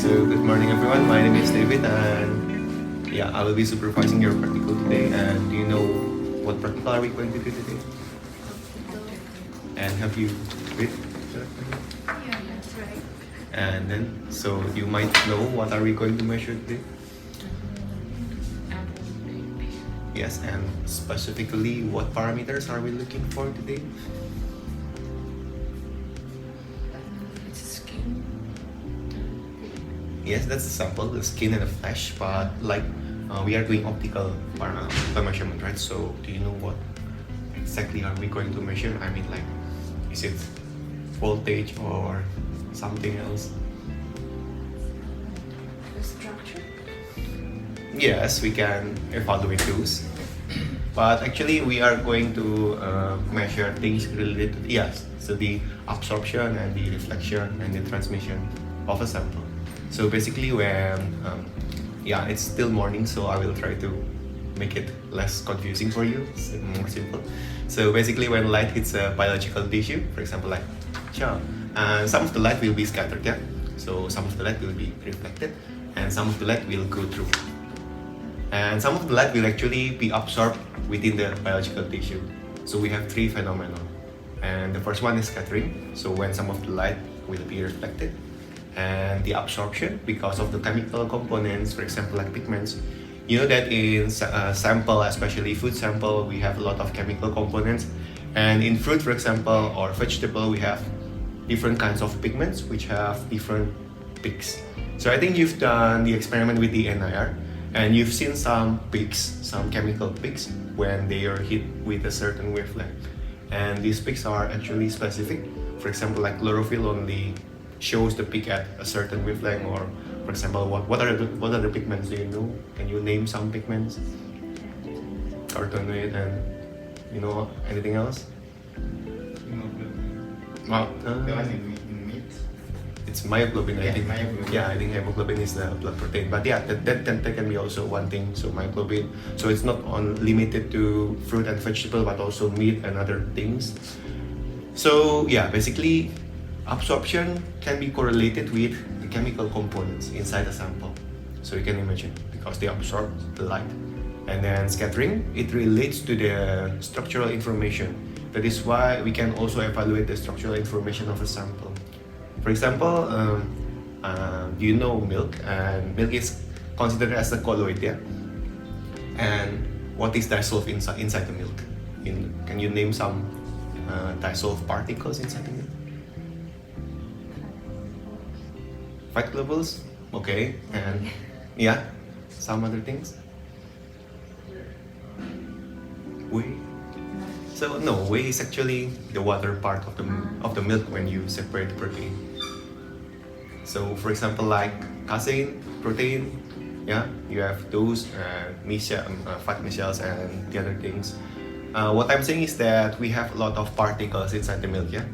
So good morning everyone, my name is David and yeah, I will be supervising your practical today. And do you know what practical are we going to do today? And have you read the practical? Yeah, that's right. And then, so you might know what are we going to measure today? Yes, and specifically what parameters are we looking for today? It's a skin. Yes, that's a sample, the skin and the flesh, but like we are doing optical measurement, right? So do you know what exactly are we going to measure? I mean, like, is it voltage or something else? The structure. Yes, we can evaluate those. But actually, we are going to measure things related to, yes, so the absorption and the reflection and the transmission of a sample. So basically when, yeah, it's still morning, so I will try to make it less confusing for you, so more simple. So basically when light hits a biological tissue, for example like and some of the light will be scattered, yeah? So some of the light will be reflected and some of the light will go through. And some of the light will actually be absorbed within the biological tissue. So we have three phenomena. And the first one is scattering. So when some of the light will be reflected. And the absorption because of the chemical components, for example like pigments. You know that in sample, especially food sample, we have a lot of chemical components. And in fruit, for example, or vegetable, we have different kinds of pigments which have different peaks. So I think you've done the experiment with the NIR. And you've seen some peaks, some chemical peaks, when they are hit with a certain wavelength. And these peaks are actually specific. For example, like chlorophyll only shows the peak at a certain wavelength. Or, for example, what are the pigments? Do you know? Can you name some pigments? Carotenoid and you know anything else? Well, it's myoglobin, I think. Myoglobin. Yeah, I think hemoglobin is the blood protein. But yeah, that can be also one thing. So myoglobin. So it's not limited to fruit and vegetable, but also meat and other things. So yeah, basically, absorption can be correlated with the chemical components inside the sample. So you can imagine, because they absorb the light. And then scattering, it relates to the structural information. That is why we can also evaluate the structural information of a sample. For example, do you know milk? And milk is considered as a colloid, yeah? And what is dissolved inside the milk? Can you name some dissolved particles inside the milk? Fat globules? Okay. And yeah, some other things? Whey? So no, whey is actually the water part of the milk when you separate the protein. So for example, like casein, protein, yeah, you have those fat micelles and the other things. What I'm saying is that we have a lot of particles inside the milk, yeah,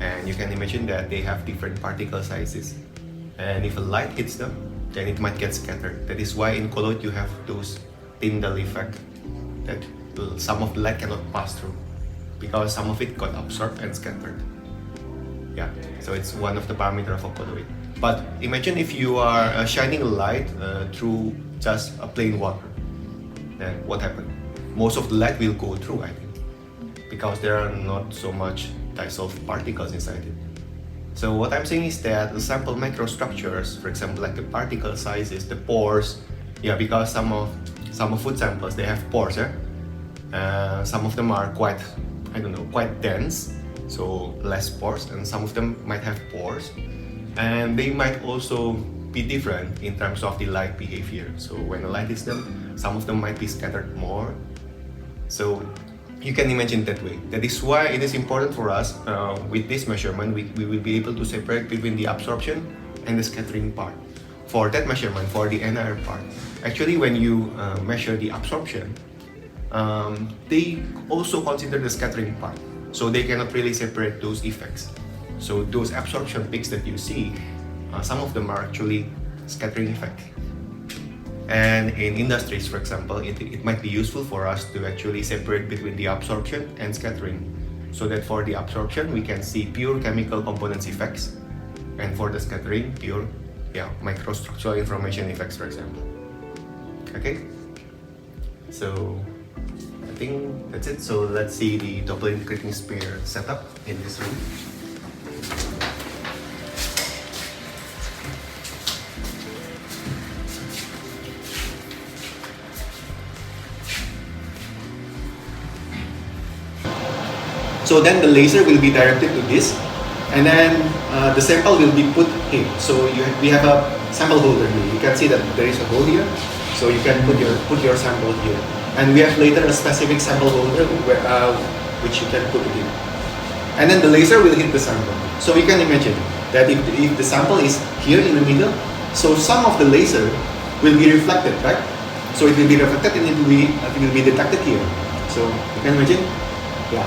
and you can imagine that they have different particle sizes. And if a light hits them, then it might get scattered. That is why in colloid you have those Tyndall effect, that some of the light cannot pass through because some of it got absorbed and scattered. Yeah, so it's one of the parameters of a colloid. But imagine if you are shining light through just a plain water, then what happened? Most of the light will go through, I think, because there are not so much dissolved particles inside it. So what I'm saying is that the sample microstructures, for example, like the particle sizes, the pores, yeah, because some of food samples, they have pores, yeah? Some of them are quite dense, so less pores, and some of them might have pores. And they might also be different in terms of the light behavior. So when the light hits them, some of them might be scattered more. So you can imagine that way. That is why it is important for us, with this measurement, we will be able to separate between the absorption and the scattering part. For that measurement, for the NIR part, actually when you measure the absorption, they also consider the scattering part. So they cannot really separate those effects. So those absorption peaks that you see, some of them are actually scattering effect. And in industries, for example, it might be useful for us to actually separate between the absorption and scattering. So that for the absorption, we can see pure chemical components effects. And for the scattering, pure microstructural information effects, for example. Okay, so I think that's it. So let's see the double integrating sphere setup in this room. So then the laser will be directed to this, and then the sample will be put here. So we have a sample holder here. You can see that there is a hole here, so you can put your sample here. And we have later a specific sample holder which you can put it in. And then the laser will hit the sample. So you can imagine that if the sample is here in the middle, so some of the laser will be reflected, right? So it will be reflected and it will be detected here. So you can imagine,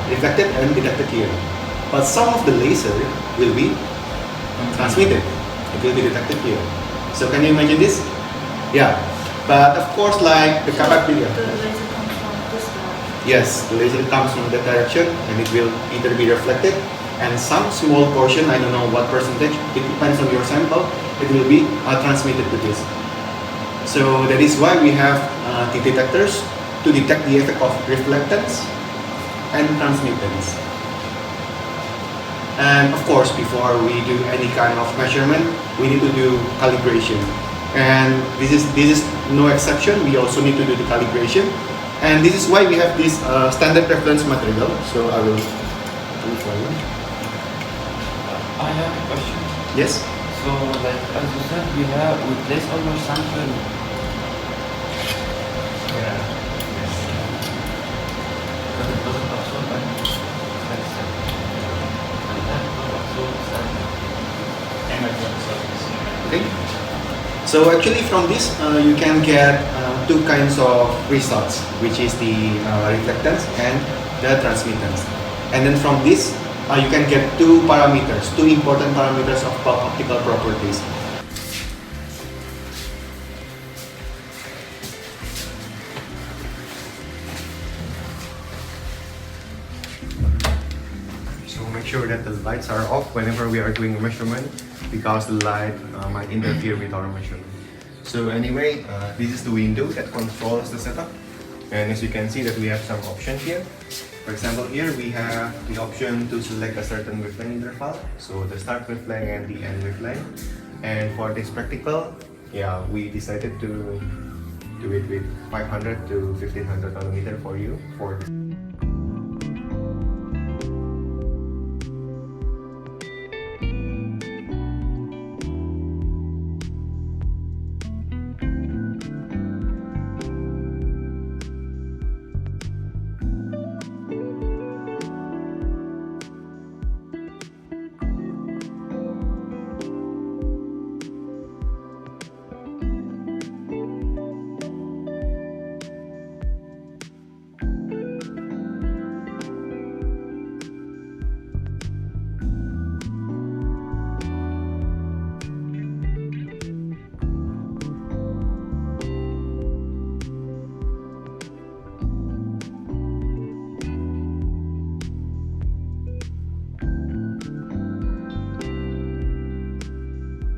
reflected and detected here. But some of the laser will be transmitted. It will be detected here. So can you imagine this? Yeah. But of course, like the capability. The laser comes from this direction. Yes, the laser comes from that direction and it will either be reflected, and some small portion, I don't know what percentage, it depends on your sample, it will be transmitted to this. So that is why we have the detectors to detect the effect of reflectance and transmittance. And of course, before we do any kind of measurement, we need to do calibration. And this is no exception. We also need to do the calibration. And this is why we have this standard reference material. So I will move forward. I have a question. Yes? So, like as you said, we place all our sample. Yeah. But it doesn't absorb any expensive. And that will absorb some energy absorption. Okay. So actually from this you can get two kinds of results, which is the reflectance and the transmittance. And then from this you can get two important parameters of optical properties. So make sure that the lights are off whenever we are doing a measurement, because the light might interfere with our measurement. So anyway, this is the window that controls the setup. And as you can see that we have some options here. For example, here we have the option to select a certain wavelength interval. So the start wavelength and the end wavelength. And for this practical, we decided to do it with 500 to 1500 nanometer for you for this.